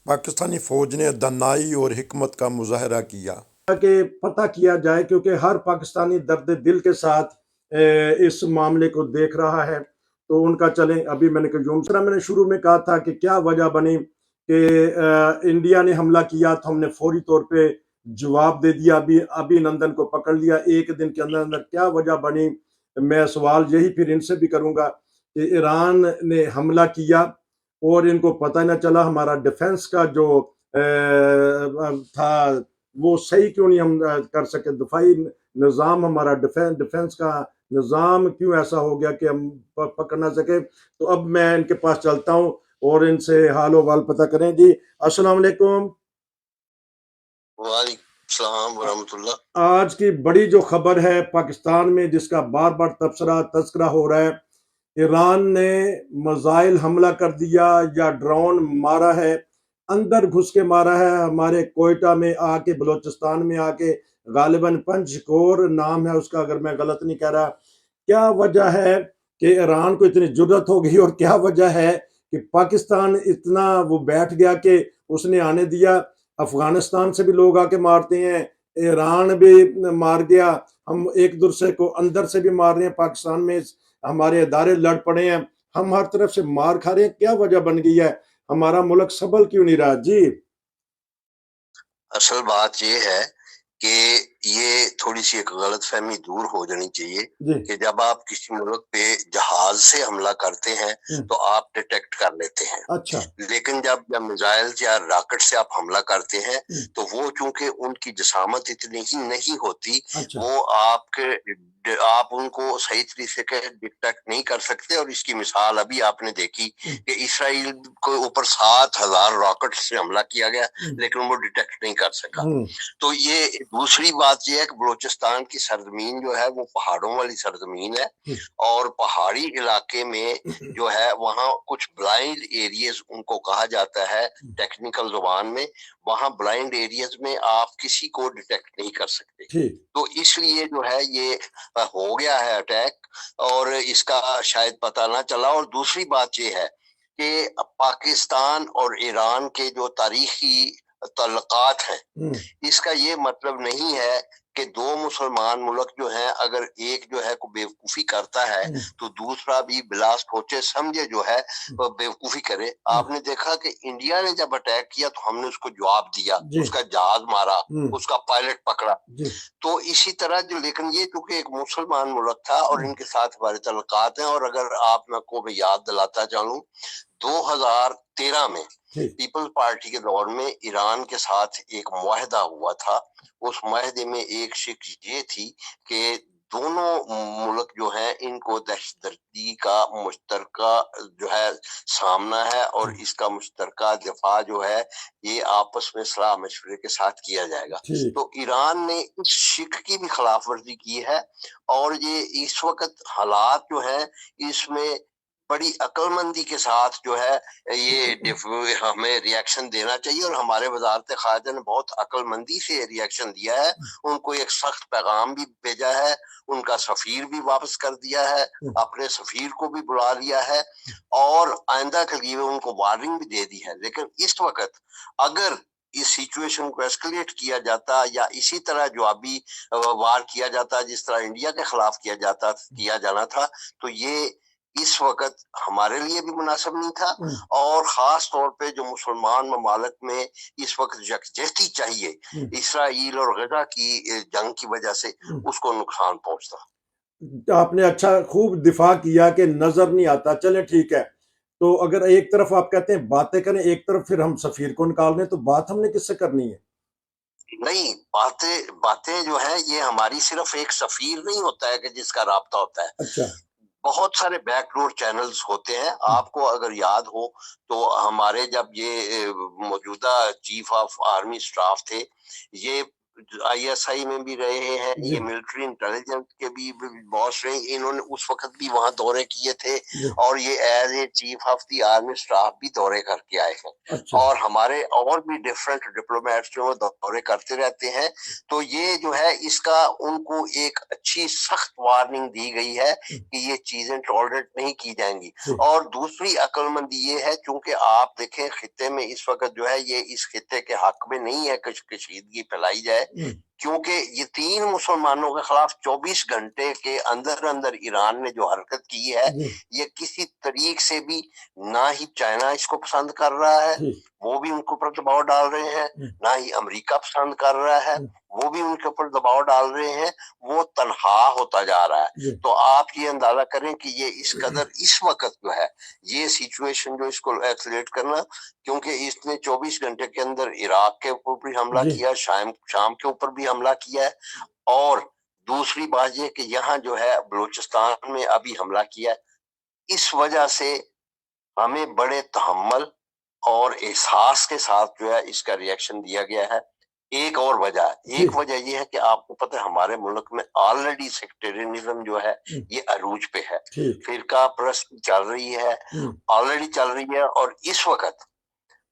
पाकिस्तानी फौज ने दनाई और हिकमत का मुजाहरा किया कि पता किया जाए, क्योंकि हर पाकिस्तानी दर्द दिल के साथ इस मामले को देख रहा है। तो उनका चलें, अभी मैंने मैंने शुरू में कहा था कि क्या वजह बनी कि इंडिया ने हमला किया तो हमने फौरी तौर पे जवाब दे दिया, अभी नंदन को पकड़ लिया एक दिन के अंदर अंदर। क्या वजह बनी? मैं सवाल यही फिर इनसे भी करूंगा कि ईरान ने हमला किया और इनको पता न चला। हमारा डिफेंस का जो था वो सही क्यों नहीं हम कर सके? दफाई निज़ाम हमारा डिफेंस का निज़ाम क्यों ऐसा हो गया कि हम पकड़ ना सके? तो अब मैं इनके पास चलता हूँ और इनसे हालो वाल पता करें। जी अस्सलाम वालेकुम। वालेकुम वरहमतुल्लाह। आज की बड़ी जो खबर है पाकिस्तान में, जिसका बार बार तस्करा हो रहा है, ईरान ने मिसाइल हमला कर दिया या ड्रोन मारा है, अंदर घुस के मारा है हमारे कोयटा में आके, बलोचिस्तान में आके। गालिबन पंजकोर नाम है उसका, अगर मैं गलत नहीं कह रहा। क्या वजह है कि ईरान को इतनी जुर्रत हो गई, और क्या वजह है कि पाकिस्तान इतना वो बैठ गया कि उसने आने दिया? अफगानिस्तान से भी लोग आके मारते हैं, ईरान भी मार गया, हम एक दूसरे को अंदर से भी मार रहे हैं। पाकिस्तान में हमारे इदारे लड़ पड़े हैं, हम हर तरफ से मार खा रहे हैं। क्या वजह बन गई है? हमारा मुल्क सबल क्यों नहीं रहा? जी असल बात ये है कि ये थोड़ी सी एक गलत फहमी दूर हो जानी चाहिए कि जब आप किसी मुल्क पे जहाज से हमला करते हैं तो आप डिटेक्ट कर लेते हैं। अच्छा। लेकिन जब मिसाइल या रॉकेट से आप हमला करते हैं तो वो चूंकि उनकी जसामत इतनी ही नहीं होती, अच्छा। वो आप उनको सही तरीके से डिटेक्ट नहीं कर सकते। और इसकी मिसाल अभी आपने देखी कि इसराइल के ऊपर 7,000 रॉकेट से हमला किया गया लेकिन वो डिटेक्ट नहीं कर सका। तो ये दूसरी बात ये है कि बलूचिस्तान की सरजमीन जो है वो पहाड़ों वाली सरजमीन है, और पहाड़ी इलाके में जो है वहाँ कुछ ब्लाइंड एरियाज उनको कहा जाता है टेक्निकल जुबान में। वहाँ ब्लाइंड एरियाज में आप किसी को डिटेक्ट नहीं कर सकते। तो इसलिए जो है ये हो गया है अटैक, और इसका शायद पता ना चला। और दूसरी बात ये है कि पाकिस्तान और ईरान के जो तारीखी तल्लुकात हैं, इसका ये मतलब नहीं है कि दो मुसलमान मुल्क जो हैं, अगर एक जो है को बेवकूफी करता है तो दूसरा भी बिला सोचे समझे जो है बेवकूफी करे। आपने देखा कि इंडिया ने जब अटैक किया तो हमने उसको जवाब दिया, उसका जहाज मारा, उसका पायलट पकड़ा। तो इसी तरह जो, लेकिन ये चूंकि एक मुसलमान मुल्क था और इनके साथ हमारे तल्लुकात हैं। और अगर आप को मैं याद दिलाता चलूं, 2013 में पीपल्स पार्टी के दौर में ईरान के साथ एक मुआहदा हुआ था। उस मुआहदे में एक शिक्ष ये थी कि दोनों मुल्क जो हैं इनको दहशतगर्दी का मुश्तरका जो है सामना है, और इसका मुश्तरका दिफा जो है ये आपस में सलाह मशवरे के साथ किया जाएगा। तो ईरान ने इस शिक्ष की भी खिलाफ वर्जी की है, और ये इस वक्त हालात जो है इसमें बड़ी अक्लमंदी के साथ जो है ये हमें रिएक्शन देना चाहिए। और हमारे वजारत खारजा ने बहुत अक्लमंदी से रिएक्शन दिया है। उनको एक सख्त पैगाम भी भेजा है, उनका सफीर भी वापस कर दिया है, अपने सफीर को भी बुला लिया है, और आइंदा के लिए उनको वार्निंग भी दे दी है। लेकिन इस वक्त अगर इस सिचुएशन को एस्केलेट किया जाता या इसी तरह जवाबी वार किया जाता जिस तरह इंडिया के खिलाफ किया जाना था, तो ये इस वक्त हमारे लिए भी मुनासिब नहीं था। और खास तौर पे जो मुसलमान ममालिक में इस वक्त यकजहती चाहिए, इसराइल और गजा की जंग की वजह से उसको नुकसान पहुंचता। आपने अच्छा खूब दिफा किया कि नजर नहीं आता। चले ठीक है, तो अगर एक तरफ आप कहते हैं बातें करें, एक तरफ फिर हम सफीर को निकाल दें, तो बात हमने किससे करनी है? नहीं, बातें जो है ये हमारी सिर्फ एक सफीर नहीं होता है कि जिसका राब्ता होता है। अच्छा। बहुत सारे बैकडोर चैनल्स होते हैं। आपको अगर याद हो तो हमारे जब ये मौजूदा चीफ ऑफ आर्मी स्टाफ थे, ये ISI में भी रहे हैं, जी ये मिलिट्री इंटेलिजेंस के भी बॉस रहे, इन्होंने उस वक्त भी वहां दौरे किए थे जी और ये as a chief of the army staff भी दौरे करके आए हैं। अच्छा और हमारे और भी डिफरेंट डिप्लोमेट्स जो दौरे करते रहते हैं। तो ये जो है इसका उनको एक अच्छी सख्त वार्निंग दी गई है कि ये चीजें टॉलरेट नहीं की जाएंगी। जी और दूसरी अक्लमंदी ये है, क्योंकि आप देखें खित्ते में इस वक्त जो है ये इस खित्ते के हक में नहीं है कि कशीदगी फैलाई जाए, क्योंकि ये 3 मुसलमानों के खिलाफ 24 घंटे के अंदर अंदर ईरान ने जो हरकत की है, जी ये किसी तरीक से भी ना ही चाइना इसको पसंद कर रहा है, जी वो भी उनके ऊपर दबाव डाल रहे हैं, ना ही अमेरिका पसंद कर रहा है, वो भी उनके ऊपर दबाव डाल रहे हैं, वो तनहा होता जा रहा है। जी तो आप ये अंदाजा करें कि ये इस कदर इस वक्त जो है ये सिचुएशन जो इसको एक्सलेट करना, क्योंकि इसने 24 घंटे के अंदर इराक के ऊपर भी हमला जी किया, शाम के ऊपर भी हमला किया है, और दूसरी बात ये कि यहाँ जो है बलूचिस्तान में अभी हमला किया है। इस वजह से हमें बड़े तहम्मुल और एहसास के साथ जो है इसका रिएक्शन दिया गया है। एक और वजह जी ये है कि आपको पता है हमारे मुल्क में ऑलरेडी सेक्टेरियनिज्म जो है ये अरूज पे है, ठीक फिरका परस्ती चल रही है, ऑलरेडी चल रही है, और इस वक्त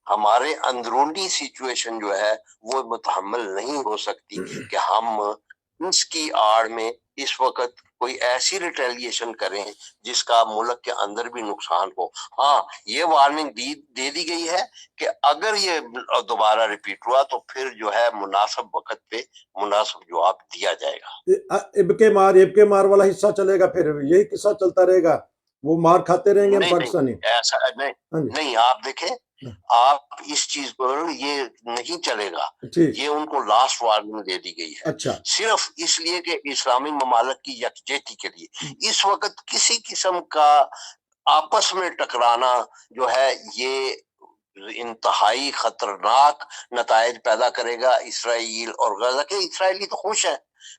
हमारे अंदरूनी सिचुएशन जो है वो मुतहम्मल नहीं हो सकती कि हम इसकी आड़ में इस वक्त कोई ऐसी रिटेलिएशन करें जिसका मुल्क के अंदर भी नुकसान हो। हाँ, ये वार्निंग दे दी गई है कि अगर ये दोबारा रिपीट हुआ तो फिर जो है मुनासिब वक्त पे मुनासिब जवाब दिया जाएगा। इब के मार वाला हिस्सा चलेगा, फिर यही किस्सा चलता रहेगा, वो मार खाते रहेंगे हम नहीं पाकिस्तानी। ऐसा नहीं, हाँ जी नहीं आप देखें, आप इस चीज पर ये नहीं चलेगा, ठीक ये उनको लास्ट वार्निंग दे दी गई है, अच्छा सिर्फ इसलिए कि इस्लामी ममालिक की यकजहती के लिए। इस वक्त किसी किस्म का आपस में टकराना जो है ये इंतहाई खतरनाक नतायज पैदा करेगा इसराइल और गजा के। इसराइली तो खुश है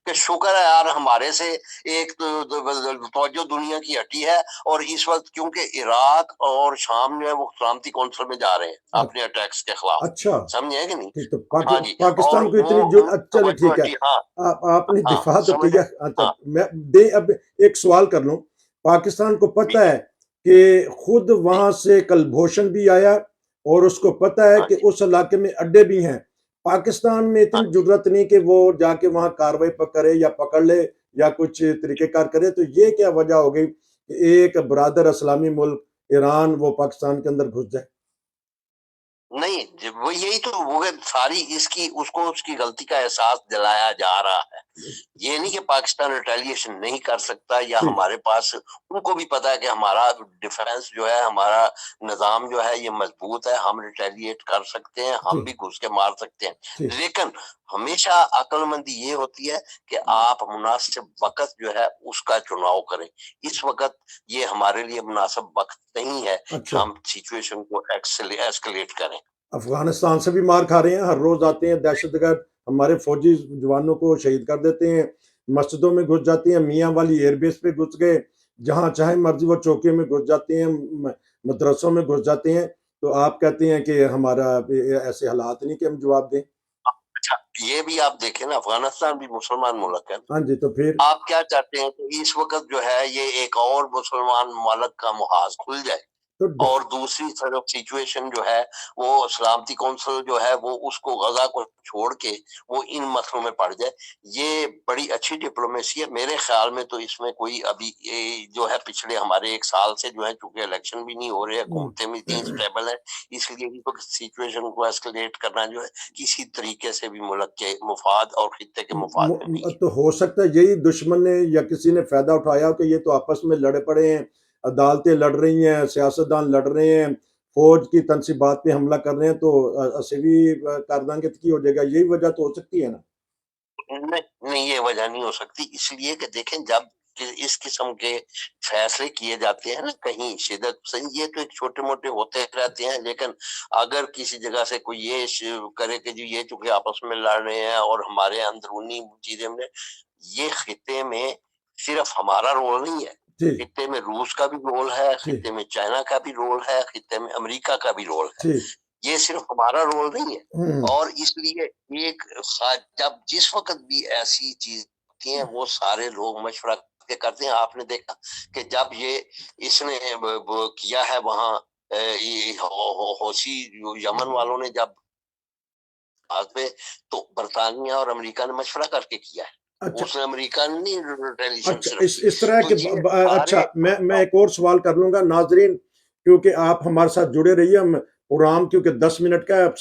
कि शुक्र है यार हमारे से एक तवज्जो दुनिया की हटी है, और इस वक्त क्योंकि इराक और शाम जो है वो सलामती कौंसिल में जा रहे हैं अपने अटैक्स के खिलाफ, अच्छा समझे कि नहीं? ठीक, तो हाँ जी, और पाकिस्तान को इतनी वो चले तवज्जो ठीक है, हटी। हाँ आपने हाँ दिफा तो समझ किया। अच्छा हाँ मैं दे अब एक सवाल कर लूं, पाकिस्तान को पता ठीक है कि खुद वहां से कलभूषण भी आया और उसको पता है हाँ कि जी उस इलाके में अड्डे भी हैं, पाकिस्तान में हाँ इतनी जुर्रत नहीं कि वो जाके वहां कार्रवाई करे या पकड़ ले या कुछ तरीकेकार करे, तो ये क्या वजह हो गई कि एक बरादर इस्लामी मुल्क ईरान वो पाकिस्तान के अंदर घुस जाए? नहीं, वो यही तो वो सारी इसकी उसको उसकी गलती का एहसास दिलाया जा रहा है। ये नहीं कि पाकिस्तान रिटेलिएशन नहीं कर सकता, या ठीक हमारे पास, उनको भी पता है कि हमारा डिफेंस जो है, हमारा निजाम जो है ये मजबूत है, हम रिटेलिएट कर सकते हैं, हम भी ठीक घुस के मार सकते हैं। ठीक लेकिन हमेशा अक्लमंदी ये होती है कि आप मुनासिब वक्त जो है उसका चुनाव करें। इस वक्त ये हमारे लिए मुनासिब वक्त नहीं है कि अच्छा हम सिचुएशन को एस्केलेट करें। अफगानिस्तान से भी मार खा रहे हैं, हर रोज आते हैं दहशतगर्द, हमारे फौजी जवानों को शहीद कर देते हैं, मस्जिदों में घुस जाती हैं, मियाँ वाली एयरबेस पे घुस गए, जहाँ चाहे मर्जी वो चौकियों में घुस जाते हैं, मदरसों में घुस जाते हैं, तो आप कहते हैं कि हमारा ऐसे हालात नहीं कि हम जवाब दें। अच्छा, ये भी आप देखें ना, अफगानिस्तान भी मुसलमान मुल्क है। हाँ जी, तो फिर आप क्या चाहते हैं कि इस वक्त जो है ये एक और मुसलमान मुल्क का मुहाज खुल जाए, तो और दूसरी तरफ सिचुएशन जो है वो सलामती कौंसिल जो है वो उसको गजा को छोड़ के वो इन मसलों में पड़ जाए। ये बड़ी अच्छी डिप्लोमेसी है मेरे ख्याल में। तो इसमें कोई अभी ये जो है पिछले हमारे 1 साल से जो है, चूंकि इलेक्शन भी नहीं हो रहे, हुकूमतें भी इतनी स्टेबल है, इसलिए इनको सिचुएशन को एस्केलेट करना जो है किसी तरीके से भी मुल्क के मुफाद और खित्ते के मुफाद में नहीं है। तो हो सकता है यही दुश्मन ने या किसी ने फायदा उठाया हो कि ये तो आपस में लड़े पड़े हैं, अदालतें लड़ रही हैं, सियासतदान लड़ रहे हैं, फौज की तनसीबात पे हमला कर रहे हैं, तो असवी कारदांगित की हो जाएगा, यही वजह तो हो सकती है ना? नहीं नहीं, ये वजह नहीं हो सकती, इसलिए कि देखें जब इस किस्म के फैसले किए जाते हैं ना कहीं शिदत से, ये तो एक छोटे मोटे होते रहते हैं, लेकिन अगर किसी जगह से कोई ये करे कि जी ये चूंकि आपस में लड़ रहे हैं और हमारे अंदरूनी चीजें में, ये खित्ते में सिर्फ हमारा रोल नहीं है, जी खित्ते में रूस का भी रोल है, जी खित्ते में चाइना का भी रोल है, खित्ते में अमेरिका का भी रोल है। ठीक یہ صرف ہمارا رول نہیں ہے. ہم، اور اس لیے ایک جب جس وقت بھی ایسی چیز ہوتی ہیں وہ سارے لوگ مشورہ کرتے ہیں. آپ نے دیکھا کہ جب یہ اس نے کیا ہے وہاں حوثی یمن والوں نے جب پہ تو برطانیہ اور امریکہ نے مشورہ کر کے کیا ہے. اچھا اس نے امریکہ نے نہیں ریلیشن اچھا صرف کی. اس طرح تو کے یہ اچھا سارے میں ایک اور سوال کر لوں گا ناظرین، کیونکہ آپ ہمارے ساتھ جڑے رہیے. ہم پروگرام کیونکہ 10 منٹ کا ہے، اب